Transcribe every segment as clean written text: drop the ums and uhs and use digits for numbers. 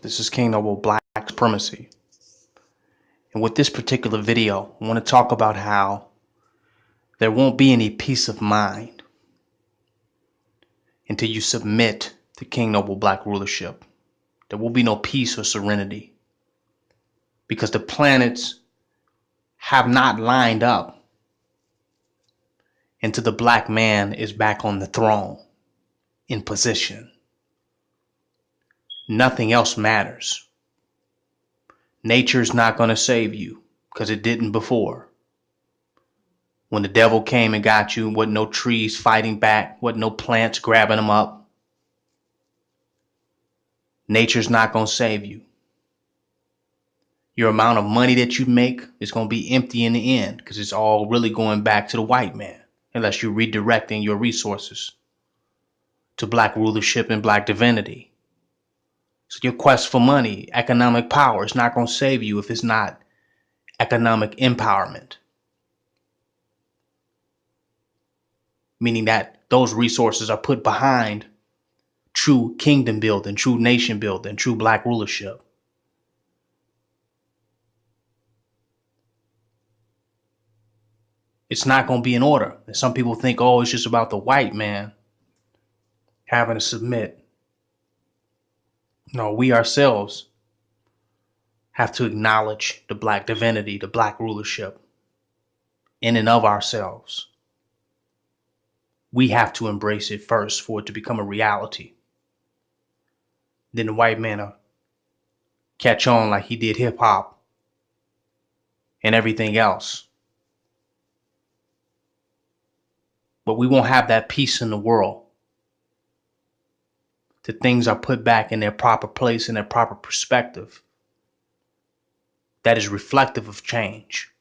This is King Noble Black Supremacy. And with this particular video, I want to talk about how there won't be any peace of mind until you submit to King Noble Black rulership. There will be no peace or serenity because the planets have not lined up until the black man is back on the throne in position. Nothing else matters. Nature's not going to save you because it didn't before. When the devil came and got you, wasn't no trees fighting back, wasn't no plants grabbing them up. Nature's not going to save you. Your amount of money that you make is going to be empty in the end because it's all really going back to the white man unless you're redirecting your resources to black rulership and black divinity. So your quest for money, economic power, is not going to save you if it's not economic empowerment. Meaning that those resources are put behind true kingdom building, true nation building, true black rulership. It's not going to be in order. And some people think, oh, it's just about the white man having to submit. No, we ourselves have to acknowledge the black divinity, the black rulership in and of ourselves. We have to embrace it first for it to become a reality. Then the white man will catch on like he did hip hop and everything else. But we won't have that peace in the world. The things are put back in their proper place, in their proper perspective. That is reflective of change.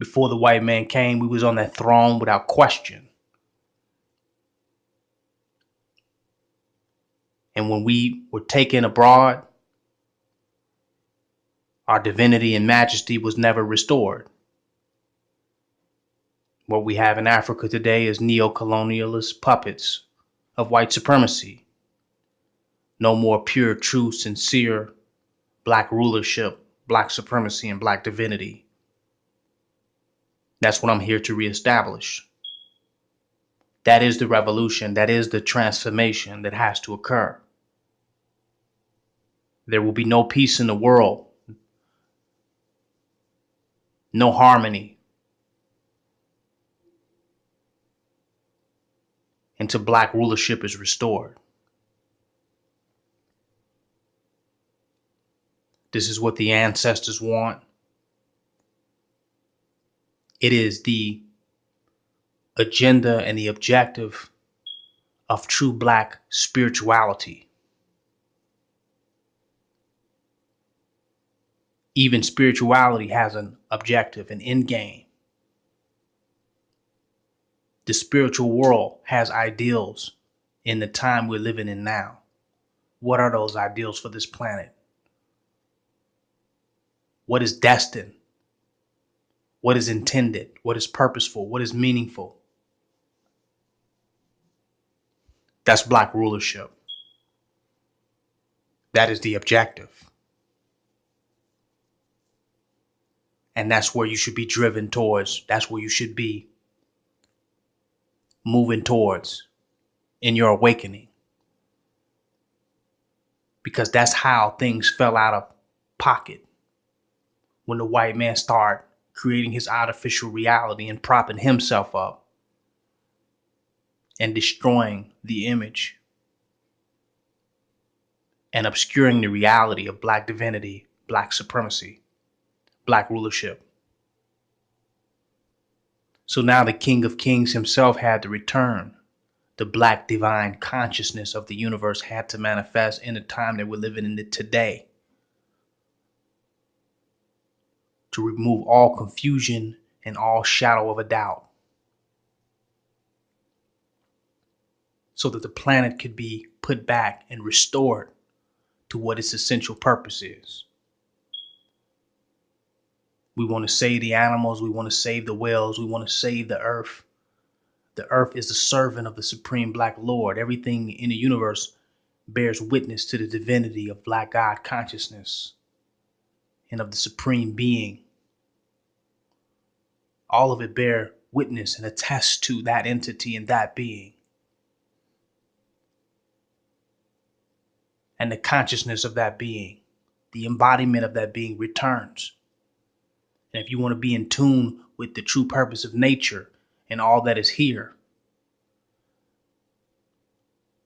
Before the white man came, we was on that throne without question. And when we were taken abroad, our divinity and majesty was never restored. What we have in Africa today is neo-colonialist puppets of white supremacy. No more pure, true, sincere black rulership, black supremacy, and black divinity. That's what I'm here to reestablish. That is the revolution. That is the transformation that has to occur. There will be no peace in the world, no harmony, until black rulership is restored. This is what the ancestors want. It is the agenda and the objective of true black spirituality. Even spirituality has an objective, an end game. The spiritual world has ideals in the time we're living in now. What are those ideals for this planet? What is destined? What is intended? What is purposeful? What is meaningful? That's black rulership. That is the objective. And that's where you should be driven towards. That's where you should be moving towards in your awakening. Because that's how things fell out of pocket when the white man started creating his artificial reality and propping himself up and destroying the image and obscuring the reality of black divinity, black supremacy, black rulership. So now the King of Kings himself had to return. The black divine consciousness of the universe had to manifest in the time that we're living in today, to remove all confusion and all shadow of a doubt, so that the planet could be put back and restored to what its essential purpose is. We want to save the animals. We want to save the whales. We want to save the earth. The earth is the servant of the supreme black Lord. Everything in the universe bears witness to the divinity of Black God consciousness and of the Supreme Being. All of it bear witness and attest to that entity and that being. And the consciousness of that being, the embodiment of that being returns. And if you want to be in tune with the true purpose of nature and all that is here,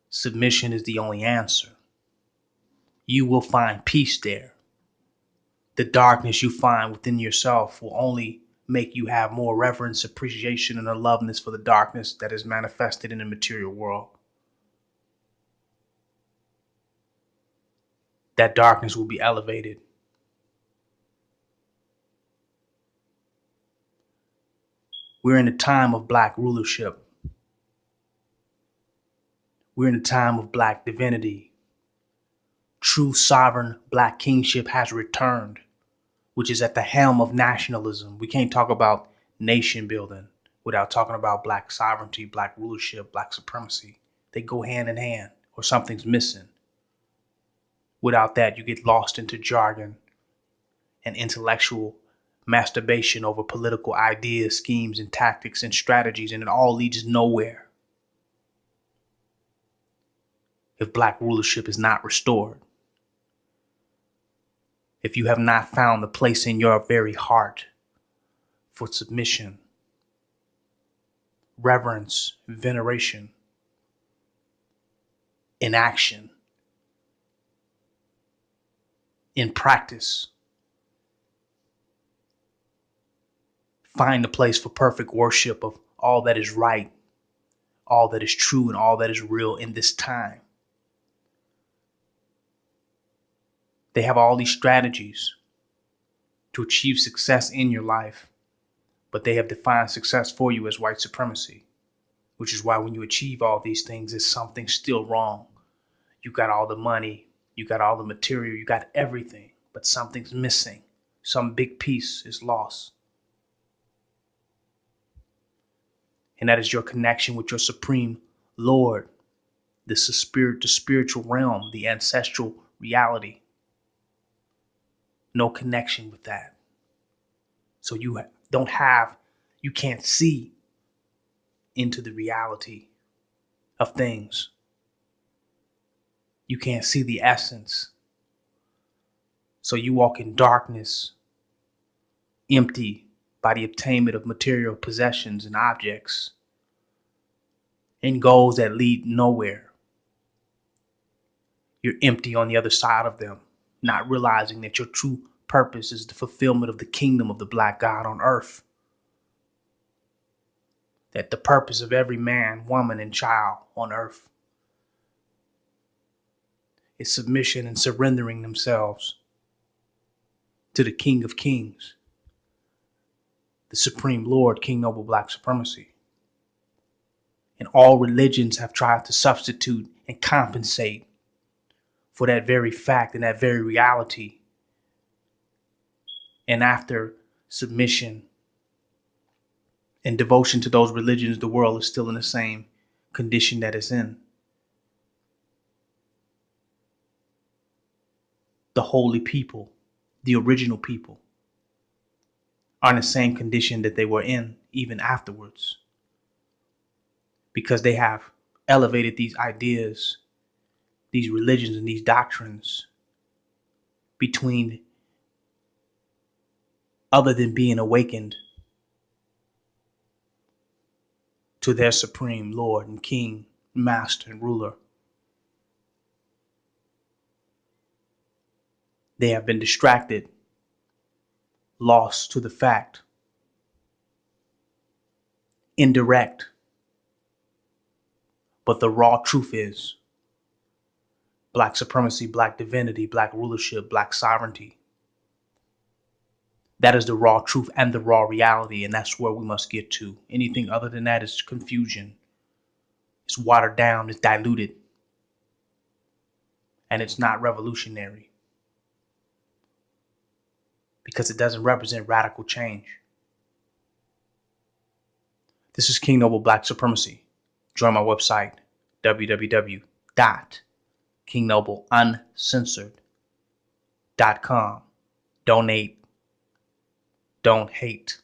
submission is the only answer. You will find peace there. The darkness you find within yourself will only make you have more reverence, appreciation, and a loveness for the darkness that is manifested in the material world. That darkness will be elevated. We're in a time of Black rulership. We're in a time of Black divinity. True sovereign Black kingship has returned, which is at the helm of nationalism. We can't talk about nation building without talking about Black sovereignty, Black rulership, Black supremacy. They go hand in hand, or something's missing. Without that, you get lost into jargon and intellectual masturbation over political ideas, schemes, and tactics and strategies, and it all leads nowhere if Black rulership is not restored. If you have not found the place in your very heart for submission, reverence, veneration, in action, in practice, find the place for perfect worship of all that is right, all that is true, and all that is real in this time. They have all these strategies to achieve success in your life, but they have defined success for you as white supremacy, which is why when you achieve all these things, there's something still wrong. You got all the money, you got all the material, you got everything, but something's missing. Some big piece is lost. And that is your connection with your Supreme Lord, the spiritual realm, the ancestral reality. No connection with that. So you can't see into the reality of things. You can't see the essence. So you walk in darkness, empty by the attainment of material possessions and objects, and goals that lead nowhere. You're empty on the other side of them, not realizing that your true purpose is the fulfillment of the kingdom of the Black God on earth. That the purpose of every man, woman, and child on earth is submission and surrendering themselves to the King of Kings, the Supreme Lord, King Noble Black Supremacy. And all religions have tried to substitute and compensate for that very fact and that very reality. And after submission and devotion to those religions, the world is still in the same condition that it's in. The holy people, the original people, are in the same condition that they were in even afterwards, because they have elevated these ideas, these religions, and these doctrines between other than being awakened to their Supreme Lord and King, Master, and Ruler. They have been distracted, lost to the fact, indirect. But the raw truth is Black supremacy, Black divinity, Black rulership, Black sovereignty. That is the raw truth and the raw reality, and that's where we must get to. Anything other than that is confusion. It's watered down, it's diluted, and it's not revolutionary because it doesn't represent radical change. This is King Noble Black Supremacy. Join my website, www.kingnobleblacksupremacy.com. KingNobleUncensored.com. Donate. Don't hate.